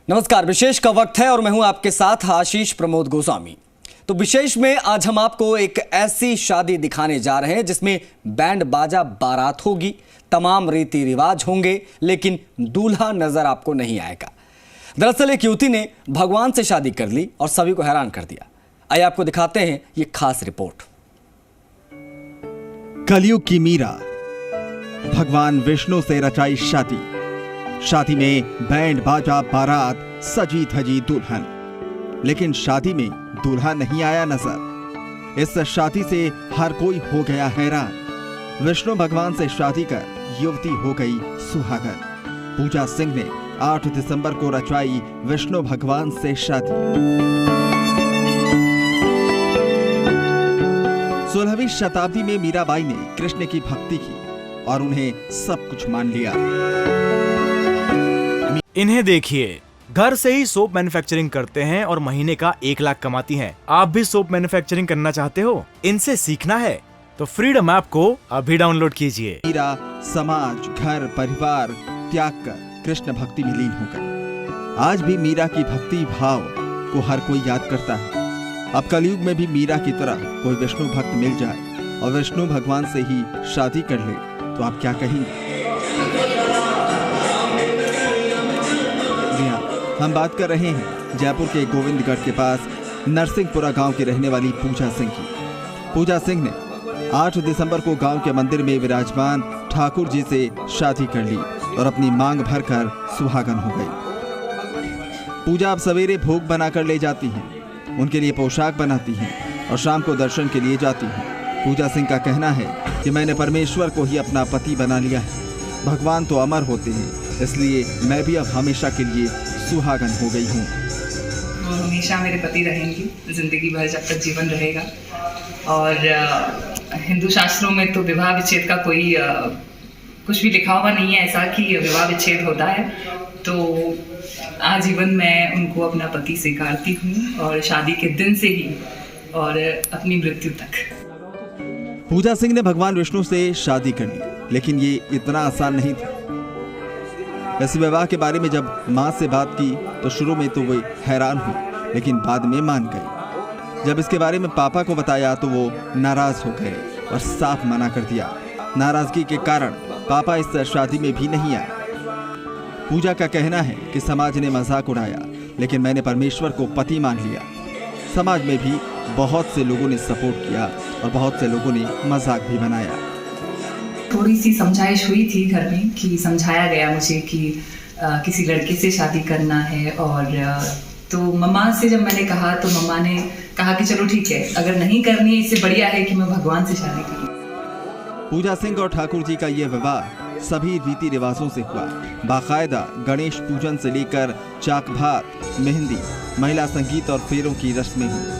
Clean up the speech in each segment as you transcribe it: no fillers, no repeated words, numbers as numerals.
नमस्कार, विशेष का वक्त है और मैं हूं आपके साथ आशीष प्रमोद गोस्वामी। तो विशेष में आज हम आपको एक ऐसी शादी दिखाने जा रहे हैं जिसमें बैंड बाजा बारात होगी, तमाम रीति रिवाज होंगे, लेकिन दूल्हा नजर आपको नहीं आएगा। दरअसल एक युवती ने भगवान से शादी कर ली और सभी को हैरान कर दिया। आइए आपको दिखाते हैं ये खास रिपोर्ट। कलयुग की मीरा, भगवान विष्णु से रचाई शादी। शादी में बैंड बाजा बारात, सजी धजी दुल्हन, लेकिन शादी में दूल्हा नहीं आया नजर। इस शादी से हर कोई हो गया हैरान। विष्णु भगवान से शादी कर युवती हो गई सुहागन। पूजा सिंह ने 8 दिसंबर को रचाई विष्णु भगवान से शादी। 16वीं शताब्दी में मीराबाई ने कृष्ण की भक्ति की और उन्हें सब कुछ मान लिया। इन्हें देखिए, घर से ही सोप मैन्युफैक्चरिंग करते हैं और महीने का 1 लाख कमाती हैं। आप भी सोप मैन्युफैक्चरिंग करना चाहते हो? इनसे सीखना है तो फ्रीडम ऐप को अभी डाउनलोड कीजिए। मीरा समाज, घर, परिवार त्याग कर कृष्ण भक्ति में लीन हो गई। आज भी मीरा की भक्ति भाव को हर कोई याद करता है। अब कलयुग में भी मीरा की तरह कोई विष्णु भक्त मिल जाए और विष्णु भगवान से ही शादी कर ले तो आप क्या कहेंगे? हम बात कर रहे हैं जयपुर के गोविंदगढ़ के पास नरसिंहपुरा गांव की रहने वाली पूजा सिंह की। पूजा सिंह ने 8 दिसंबर को गांव के मंदिर में विराजमान ठाकुर जी से शादी कर ली और अपनी मांग भरकर सुहागन हो गई। पूजा अब सवेरे भोग बनाकर ले जाती हैं, उनके लिए पोशाक बनाती हैं और शाम को दर्शन के लिए जाती हैं। पूजा सिंह का कहना है कि मैंने परमेश्वर को ही अपना पति बना लिया है। भगवान तो अमर होते हैं, इसलिए मैं भी अब हमेशा के लिए सुहागन हो गई हूँ। वो हमेशा मेरे पति रहेंगी, जिंदगी भर जब तक जीवन रहेगा। और हिंदू शास्त्रों में तो विवाह विच्छेद का कोई कुछ भी लिखा हुआ नहीं है ऐसा कि विवाह विच्छेद होता है। तो आजीवन मैं उनको अपना पति स्वीकारती हूँ और शादी के दिन से ही और अपनी मृत्यु तक। पूजा सिंह ने भगवान विष्णु से शादी कर ली, लेकिन ये इतना आसान नहीं था। इस विवाह के बारे में जब माँ से बात की तो शुरू में तो वो हैरान हुई, लेकिन बाद में मान गई। जब इसके बारे में पापा को बताया तो वो नाराज हो गए और साफ मना कर दिया। नाराजगी के कारण पापा इस शादी में भी नहीं आए। पूजा का कहना है कि समाज ने मजाक उड़ाया, लेकिन मैंने परमेश्वर को पति मान लिया। समाज में भी बहुत से लोगों ने सपोर्ट किया और बहुत से लोगों ने मजाक भी बनाया। थोड़ी सी समझाइश हुई थी घर में कि समझाया गया मुझे कि किसी लड़के से शादी करना है। और तो मम्मा से जब मैंने कहा तो मम्मा ने कहा कि चलो ठीक है, अगर नहीं करनी है इससे बढ़िया है कि मैं भगवान से शादी करूं। पूजा सिंह और ठाकुर जी का यह विवाह सभी रीति रिवाजों से हुआ। बाकायदा गणेश पूजन से लेकर चाक भात, मेहंदी, महिला संगीत और फेरों की रस्में हुई।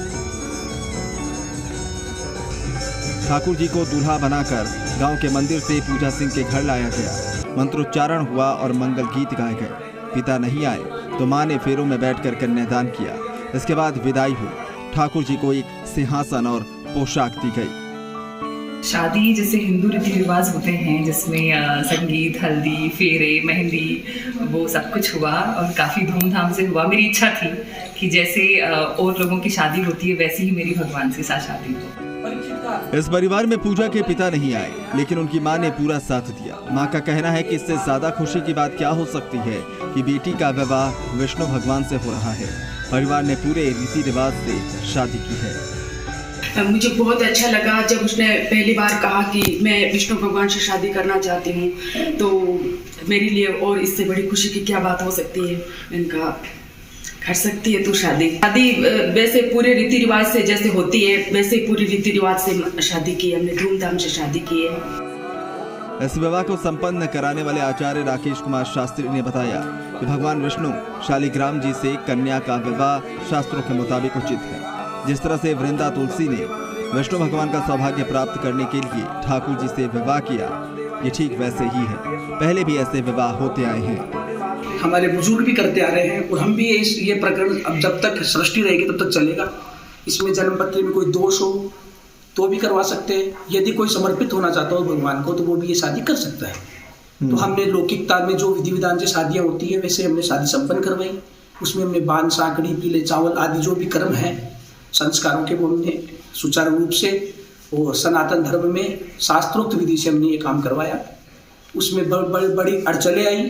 ठाकुर जी को दूल्हा बनाकर गांव के मंदिर से पूजा सिंह के घर लाया गया। मंत्रोच्चारण हुआ और मंगल गीत गाए गए। पिता नहीं आए तो मां ने फेरों में बैठकर कन्यादान किया। इसके बाद विदाई हुई। ठाकुर जी को एक सिंहासन और पोशाक दी गई। शादी जैसे हिंदू रीति रिवाज होते हैं जिसमें संगीत, हल्दी, फेरे, मेहंदी, वो सब कुछ हुआ और काफ़ी धूमधाम से हुआ। मेरी इच्छा थी कि जैसे और लोगों की शादी होती है वैसी ही मेरी भगवान के साथ शादी हो। इस परिवार में पूजा के पिता नहीं आए, लेकिन उनकी मां ने पूरा साथ दिया। मां का कहना है कि इससे ज्यादा खुशी की बात क्या हो सकती है कि बेटी का विवाह विष्णु भगवान से हो रहा है। परिवार ने पूरे रीति रिवाज से शादी की है। मुझे बहुत अच्छा लगा जब उसने पहली बार कहा कि मैं विष्णु भगवान से शादी करना चाहती हूँ, तो मेरे लिए और इससे बड़ी खुशी की क्या बात हो सकती है। मैंने कहा कर सकती है तू शादी। वैसे पूरे रीति रिवाज से जैसे होती है वैसे पूरे रीति रिवाज से शादी की, हमने धूमधाम से शादी की है। इस विवाह को संपन्न कराने वाले आचार्य राकेश कुमार शास्त्री ने बताया कि भगवान विष्णु शालिग्राम जी से कन्या का विवाह शास्त्रों के मुताबिक उचित है। जिस तरह से वृंदा तुलसी ने विष्णु भगवान का सौभाग्य प्राप्त करने के लिए ठाकुर जी से विवाह किया, ये ठीक वैसे ही है। पहले भी ऐसे विवाह होते आए हैं। हमारे बुजुर्ग भी करते आ रहे हैं और हम भी ये प्रकरण अब जब तक सृष्टि रहेगी तब तक चलेगा। इसमें जन्म पत्री में कोई दोष हो तो भी करवा सकते हैं। यदि कोई समर्पित होना चाहता हो भगवान को तो वो भी ये शादी कर सकता है। तो हमने लौकिकता में जो विधि विधान से शादियाँ होती है वैसे हमने शादी संपन्न करवाई उसमें हमने बान साकड़ी, पीले चावल आदि जो भी कर्म हैं संस्कारों के, वो हमने सुचारू रूप से और सनातन धर्म में शास्त्रोक्त विधि से हमने ये काम करवाया। उसमें बड़ी अड़चलें आई,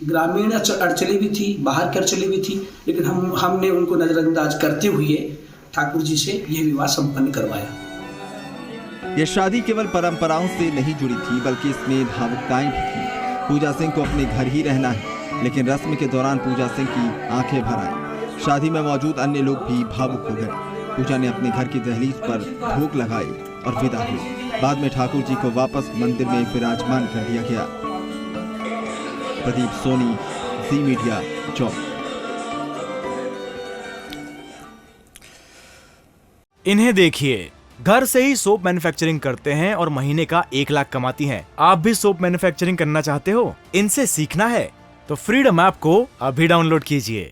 ग्रामीण अड़चलें भी थी, बाहर की अड़चलें भी थी, लेकिन हमने उनको नज़रअंदाज करते हुए ठाकुर जी से यह विवाह संपन्न करवाया। यह शादी केवल परंपराओं से नहीं जुड़ी थी, बल्कि इसमें भावुकताएं भी थी। पूजा सिंह को अपने घर ही रहना है, लेकिन रस्म के दौरान पूजा सिंह की आंखें भर आई। शादी में मौजूद अन्य लोग भी भावुक हो गए। पूजा ने अपने घर की दहलीज पर भोग लगाई और विदा हुई। बाद में ठाकुर जी को वापस मंदिर में विराजमान कर दिया गया। प्रदीप सोनी, जी मीडिया, चौक। इन्हें देखिए, घर से ही सोप मैन्युफैक्चरिंग करते हैं और महीने का 1 लाख कमाती हैं। आप भी सोप मैन्युफैक्चरिंग करना चाहते हो? इनसे सीखना है तो फ्रीडम ऐप को अभी डाउनलोड कीजिए।